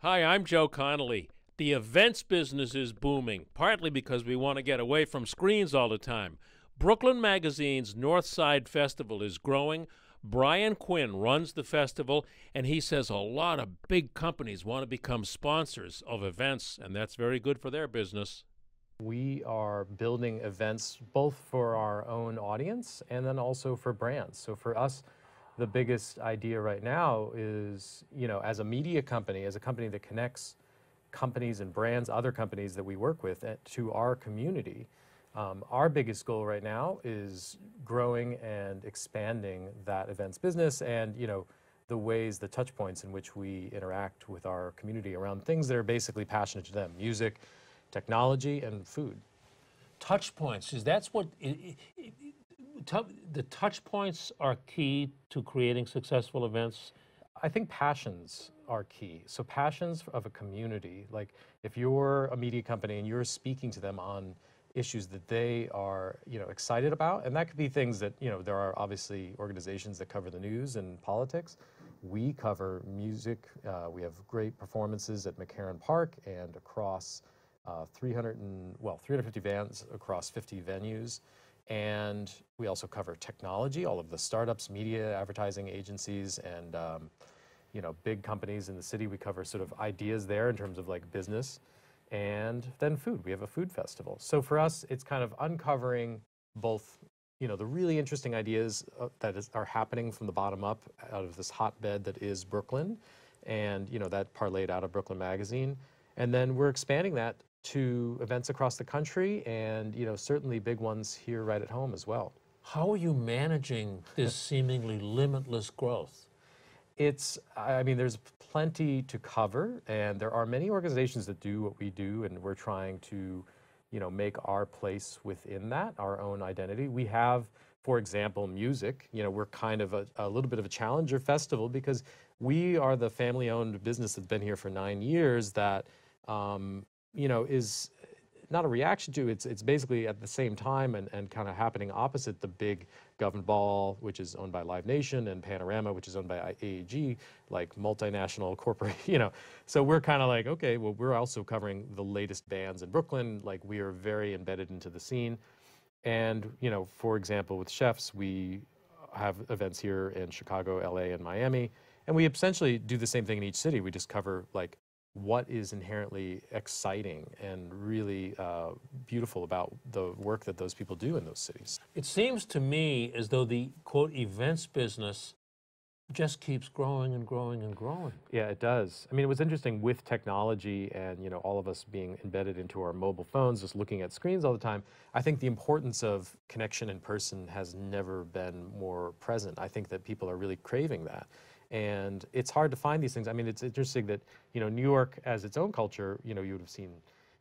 Hi, I'm Joe Connolly. The events business is booming, partly because we want to get away from screens all the time. Brooklyn Magazine's Northside Festival is growing. Brian Quinn runs the festival, and he says a lot of big companies want to become sponsors of events, and that's very good for their business. We are building events both for our own audience and then also for brands. So for us, the biggest idea right now is, as a media company, as a company that connects companies and brands, other companies that we work with to our community, our biggest goal right now is growing and expanding that events business and, the ways, the touch points in which we interact with our community around things that are basically passionate to them: music, technology, and food. Touch points, is that's what the touch points are key to creating successful events. I think passions are key. So passions of a community, like if you're a media company and you're speaking to them on issues that they are, excited about, and that could be things that, there are obviously organizations that cover the news and politics. We cover music. We have great performances at McCarran Park and across 350 bands across 50 venues. And we also cover technology, all of the startups, media, advertising agencies, and big companies in the city. We cover sort of ideas there in terms of like business, and then food. We have a food festival. So for us, it's kind of uncovering both, the really interesting ideas are happening from the bottom up out of this hotbed that is Brooklyn, and that parlayed out of Brooklyn Magazine, and then we're expanding that to events across the country and, certainly big ones here right at home as well. How are you managing this seemingly limitless growth? I mean, there's plenty to cover, and there are many organizations that do what we do, and we're trying to, make our place within that, our own identity. We have, for example, music. We're kind of a little bit of a challenger festival because we are the family-owned business that's been here for 9 years that, is not a reaction to, it's basically at the same time and kind of happening opposite the big Government Ball, which is owned by Live Nation, and Panorama, which is owned by AEG, like multinational corporate, So we're kind of like, okay, well, we're also covering the latest bands in Brooklyn. Like, we are very embedded into the scene. And, for example, with Chefs, we have events here in Chicago, LA, and Miami. And we essentially do the same thing in each city. We just cover like what is inherently exciting and really beautiful about the work that those people do in those cities. It seems to me as though the quote events business just keeps growing and growing and growing. Yeah, it does. I mean, it was interesting with technology and, all of us being embedded into our mobile phones, just looking at screens all the time. I think the importance of connection in person has never been more present. I think that people are really craving that. And it's hard to find these things. I mean, it's interesting that, New York as its own culture, you would have seen,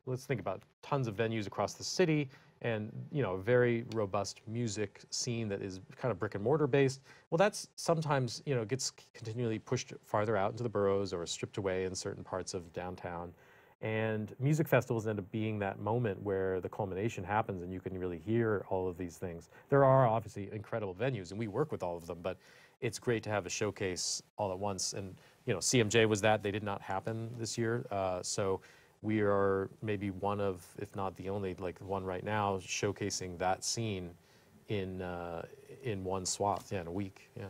let's think about tons of venues across the city and, a very robust music scene that is kind of brick and mortar based. Well, that's sometimes, gets continually pushed farther out into the boroughs or stripped away in certain parts of downtown. And music festivals end up being that moment where the culmination happens and you can really hear all of these things. There are obviously incredible venues, and we work with all of them, but it's great to have a showcase all at once. And, CMJ was that. They did not happen this year. So we are maybe one of, if not the only, like one right now, showcasing that scene in one swath, in a week. Yeah.